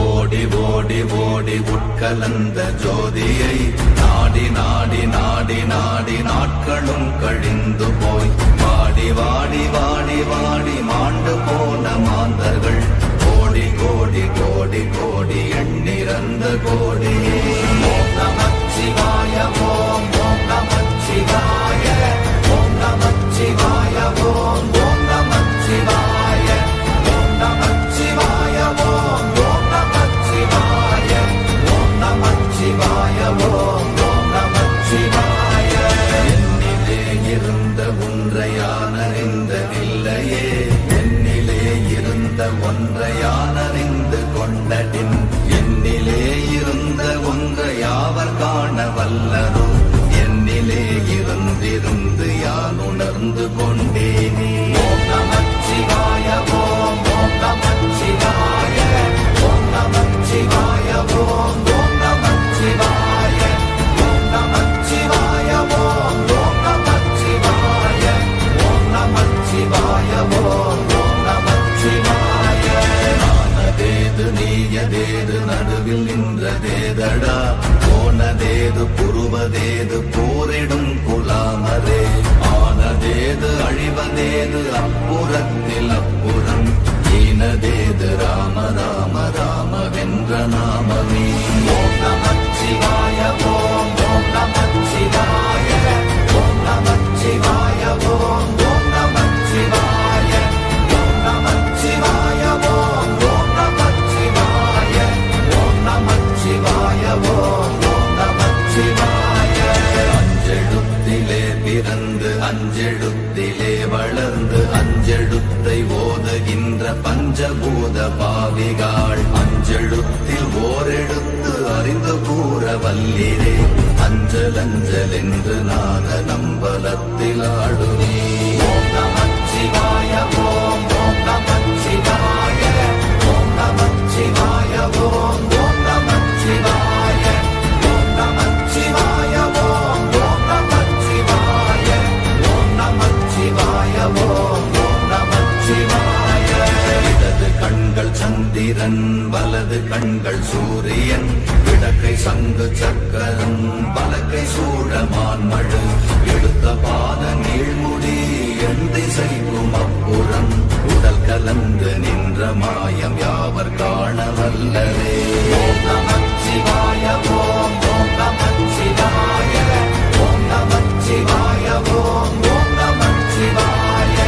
ஓடி ஓடி ஓடி உட்கலந்த ஜோதியை நாடி நாடி நாடி நாடி நாட்களும் கழிந்து போய் வாடி வாடி வாடி வாடி மாண்டு போன மாந்தர்கள் கோடி கோடி கோடி கோடி எண்ணிறந்த கோடி. ஓம் நமச்சிவாய ஓம் ஓம் நமச்சிவாய ஓம் நமச்சிவாய ஓம் ஓம் நமச்சிவாய ஓம் நமச்சிவாய ஓம் ஓம் நமச்சிவாய ஓம் நமச்சிவாய ஓம் ஓம் நமச்சிவாய. என்னிலே இருந்த ஒன்றையானறிந்ததில்லையே என்னிலே இருந்த ஒன்றையானறிந்து கொண்டடின் என்னிலே இருந்த ஒன்றை யாவர் காண வல்லரோ என்னிலே இருந்திருந்து யான் உணர்ந்து கொண்டேனே. ஓம் நமச்சிவாய ஓம் ஓம் நமச்சிவாய ஓம் நமச்சிவாய ஓம் ஓம் நமச்சிவாய ஓம் நமச்சிவாய ஓம் ஓம் நமச்சிவாய ஓம் நமச்சிவாய ஓம் ஓம் நமச்சிவாய. ஆனதேது நீயதேது நடுவில் நின்றதேதடா போனதேது புருவதேது போரிடும் குலாமரே ஆனதேது அழிவதேது அப்புறத்தில் அப்புறம் ஈனதேது ராம ராம ராம வென்ற நாமமே. ஓம் நமச்சிவாய ஓம் ஓம் நமச்சிவாய ஓம் நமச்சிவாய ஓம் ஓம் நமச்சிவாய ஓம் நமச்சிவாய ஓம் ஓம் நமச்சிவாய ஓம் நமச்சிவாய ஓம் ஓம் நமச்சிவாய. அஞ்செழுத்திலே பிறந்து அஞ்செழுத்திலே வளர்ந்து அஞ்செழுத்தை ஓதுகின்ற பஞ்சபூத பாவிகாள் அஞ்செழுத்தில் ஓரெழுத்து அறிந்து கூற வல்லிரே அஞ்சல் அஞ்சல் என்று நாத நம்பலத்தில் ஆடுவே. ஓம் நமச்சிவாய ஓம் ஓம் நமச்சிவாய ஓம் நமச்சிவாய ஓம் ஓம் நமச்சிவாய ஓம் நமச்சிவாய ஓம் ஓம் நமச்சிவாய ஓம் நமச்சிவாய ஓம் ஓம் நமச்சிவாய. இடது கண்கள் சந்திரன் வலது கண்கள் சூரியன் இடக்கை சங்கு சக்கரம் பலக்கை சூழமான் மழு எடுத்த பாத நீழ்முடி எண் திசைக்கும் அப்புறம் உடல் கலந்து நின்ற மாயம் யாவர் காண வல்லரே. ஓம் நமச்சிவாய ஓம் ஓம் நமச்சிவாய ஓம் நமச்சிவாய ஓம் ஓம் நமச்சிவாய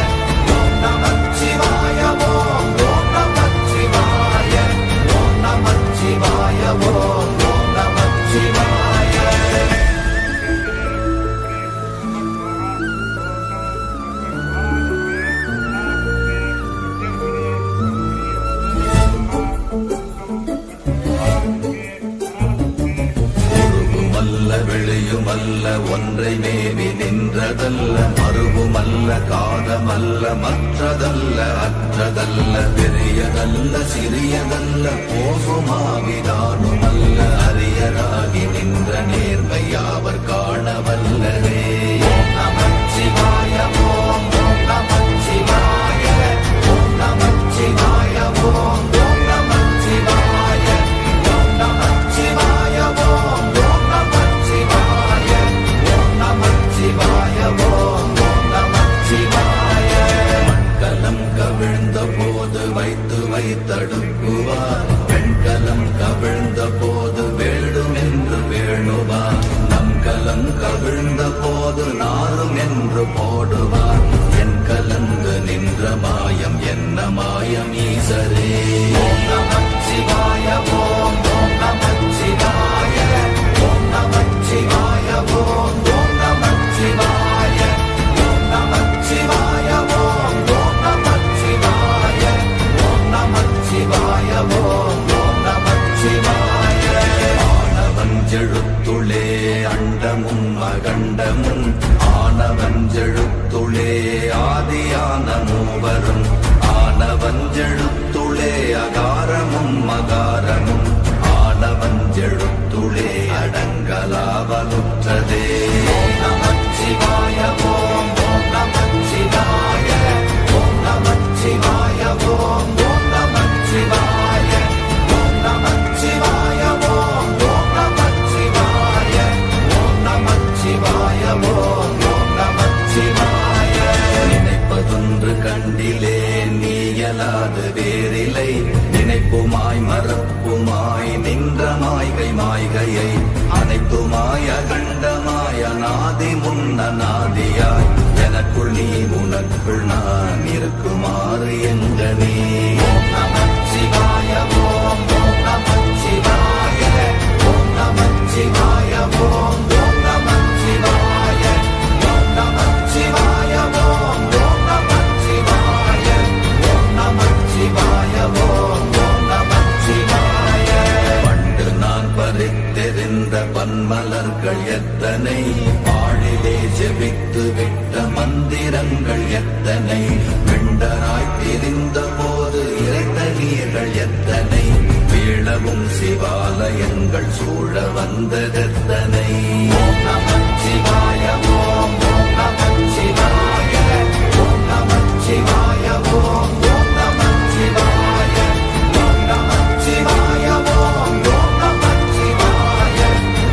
ஓம் நமச்சிவாய ஓம் ஓம் நமச்சிவாய ஓம் நமச்சிவாய ஓம் ஓம் நமச்சிவாய. வெளியுமல்ல ஒன்றை மேவி நின்றதல்ல மறுவுமல்ல காதமல்ல மற்றதல்ல அற்றதல்ல பெரியதல்ல சிறியதல்ல போகுமாவிதானுமல்ல அரியராகி நின்ற நேர்மை யாவர் காண வல்லரே. ஓம் நமச்சிவாய ஓம் ஓம் நமச்சிவாய ஓம் நமச்சிவாய ஓம் ஓம் நமச்சிவாய ஓம் நமச்சிவாய ஓம் ஓம் நமச்சிவாய ஓம் நமச்சிவாய ஓம் ஓம் நமச்சிவாய. மண்கலம் கவிழ்ந்த போது வைத்து வைத்தடுக்குவார் பெண்கலம் கவிழ்ந்த போது வேடும் என்று வேணுவார் நம் கலம் கவிழ்ந்த போது நாரும் என்று போடுவார் என் கலந்து நின்ற மாயம் என்ன மாயம் ஈசரே. ஓம் நமச்சிவாய ஓம் ஓம் நமச்சிவாய ஓம் நமச்சிவாய ஓம் ஓம் நமச்சிவாய ஓம் நமச்சிவாய ஓம் ஓம் நமச்சிவாய ஓம் நமச்சிவாய ஓம் ஓம் நமச்சிவாய. ஆனவஞ்செழுத்துளே அண்டமும் அகண்டமும் ஆனவஞ்செழுத்துளே ஆதியான மூவரும் ஆனவஞ்செழுத்துளே அகா மாய்கையை அனைத்துமாய கண்டமாய நாதி முன்ன நாதியாய் எனக்குள் நீ உனக்குள் நான் இருக்குமாறு எங்கனே. ஓம் நமச்சிவாய ஓம் ஓம் நமச்சிவாய ஓம் நமச்சிவாய ஓம் ஓம் நமச்சிவாய ஓம் நமச்சிவாய ஓம் ஓம் நமச்சிவாய ஓம் நமச்சிவாய ஓம் ஓம் நமச்சிவாய. பண்டு நான் பறித்தெறிந்த பன்மலர்கள் எத்தனை, பாழிலே ஜெபித்து விட்ட மந்திரங்கள் எத்தனை, விண்டராய் திரிந்த போது இறைத்த நீர்கள் எத்தனை, வீழவும் சிவாலயங்கள் சூழ வந்ததெத்தனை. ஓம் நமச்சிவாய ஓம் ஓம் நமச்சிவாய ஓம் நமச்சிவாய ஓம் ஓம் நமச்சிவாய ஓம் நமச்சிவாய ஓம் ஓம் நமச்சிவாய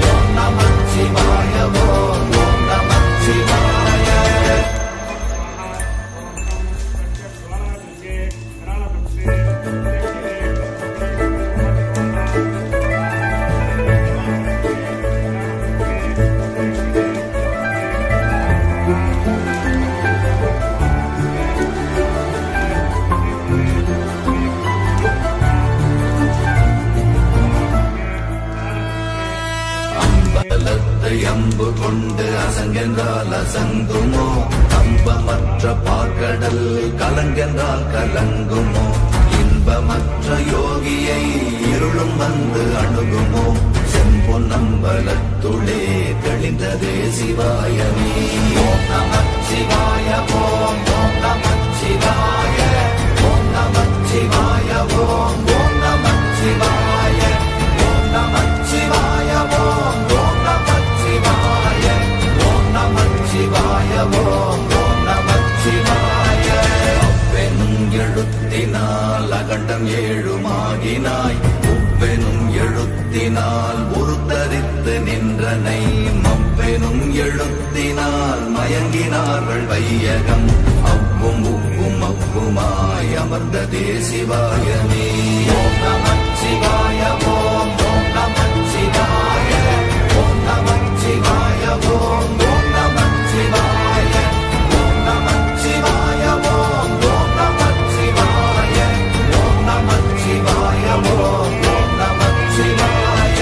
ஓம் நமச்சிவாய ஓம் ஓம் நமச்சிவாய. அம்பலத்தை அம்பு கொண்டு அசங்கென்றால் அசங்குமோ, கம்பமற்ற பார்க்கடல் கலங்கென்றால் கலங்குமோ, இன்பமற்ற யோகியை இருளும் வந்து அணுகுமோ, செம்பொன்னம்பலத்துளே தெளிந்ததே சிவாயமே. ஓம் நமச்சிவாய ஓம் ஓம் நமச்சிவாய ஓம் நமச்சிவாய ஓம் ஓம் நமச்சிவாய ஓம் நமச்சிவாய ஓம் ஓம் நமச்சிவாய ஓம் நமச்சிவாய ஓம் ஓம் நமச்சிவாய. அவ்வெனும் எழுத்தினால் அகண்டம் ஏழுமாகினாய், உவ்வெனும் எழுத்தினால் உருத்தரித்து நின்றனை, மவ்வெனும் எழுத்தினால் மயங்கினார்கள் வையகம், அவ்வும் உவ்வும் அவ்வுமாய் அமர்ந்ததே சிவாயமே. ஓம் நமச்சிவாய ஓம் ஓம் நமச்சிவாய ஓம் நமச்சிவாய ஓம் ஓம் நமச்சிவாய ஓம் நமச்சிவாய ஓம் ஓம் நமச்சிவாய ஓம் நமச்சிவாய ஓம் ஓம் நமச்சிவாய.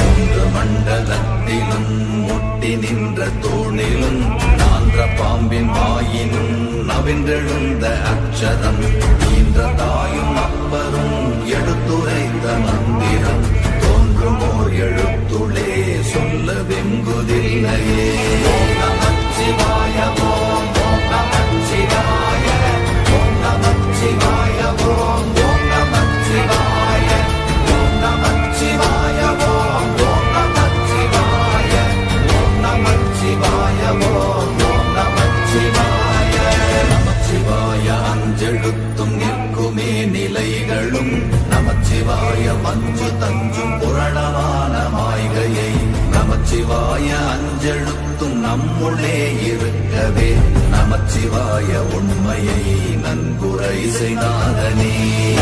மூன்று மண்டலத்திலும் முட்டி நின்ற தூணிலும் நான்ற பாம்பின் வாயினும் நவின்றெழுந்த அக்ஷரம், ஈன்ற தாயும் அப்பரும் எடுத்துரைத்த மந்திரம், தோன்றுமோர் எழுத்துளே சொல்ல வெங்குதில்லையே. ஓம் நமச்சிவாய ஓம் ஓம் நமச்சிவாய ஓம் நமச்சிவாய ஓம் ஓம் நமச்சிவாய ஓம் நமச்சிவாய ஓம் ஓம் நமச்சிவாய ஓம் நமச்சிவாய ஓம் ஓம் நமச்சிவாய. நமச்சிவாய அஞ்செழுத்தும் நிற்குமே நிலைகளும், நமச்சிவாய மஞ்சு தஞ்சும் புரணமான மாய்கையை, நமச்சிவாய அஞ்செழுத்தும் நம்முள்ளே இருக்கவே, நமச்சிவாய உண்மையை நன்குரை செய்தாதனே.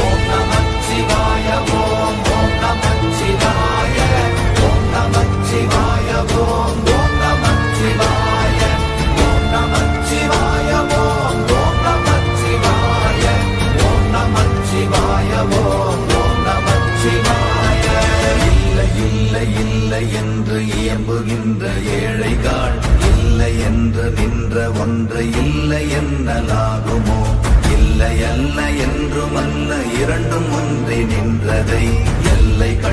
ஓம் நமச்சிவாய ஓம் ஓம் நமச்சிவாய ஓம் நமச்சிவாய ஓம் ஓம் நமச்சிவாய ஓம் நமச்சிவாய ஓம் ஓம் நமச்சிவாய ஓம் நமச்சிவாய ஓம் ஓம் நமச்சிவாய. இல்லை இல்லை இல்லை என்று இயம்புகின்ற ஏழைகாள், இல்லை என்று நின்ற ஒன்று இல்லை என்னலாகுமோ, இல்லை அல்ல என்றுமல்ல இரண்டும் ஒன்றி நின்றதை எல்லை